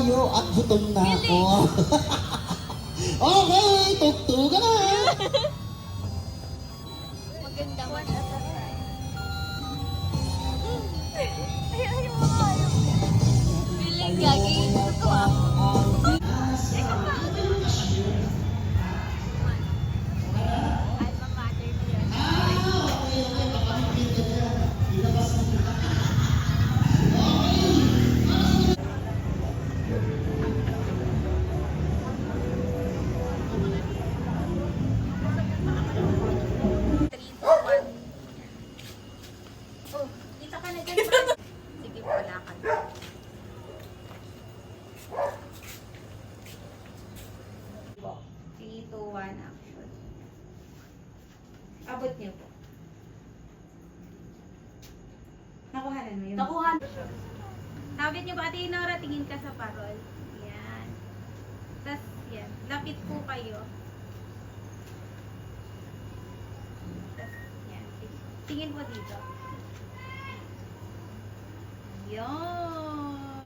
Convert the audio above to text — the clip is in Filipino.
tayo at gutom na ako. Okay, tugtugan na. Maganda man at ayaw mo ayaw. Feeling gagi. Ito ah. Alma mater niya. Oh, dito ka na dyan. Sige po, lakad. 3, 2, 1, action. Abot niyo po. Nakuhanan mo yun? Nakuha. Sabit niyo ba, Ate Nora, tingin ka sa parol. Yan. Tapos, yan. Lapit po kayo. Tapos, yan. Tingin po dito. Yan.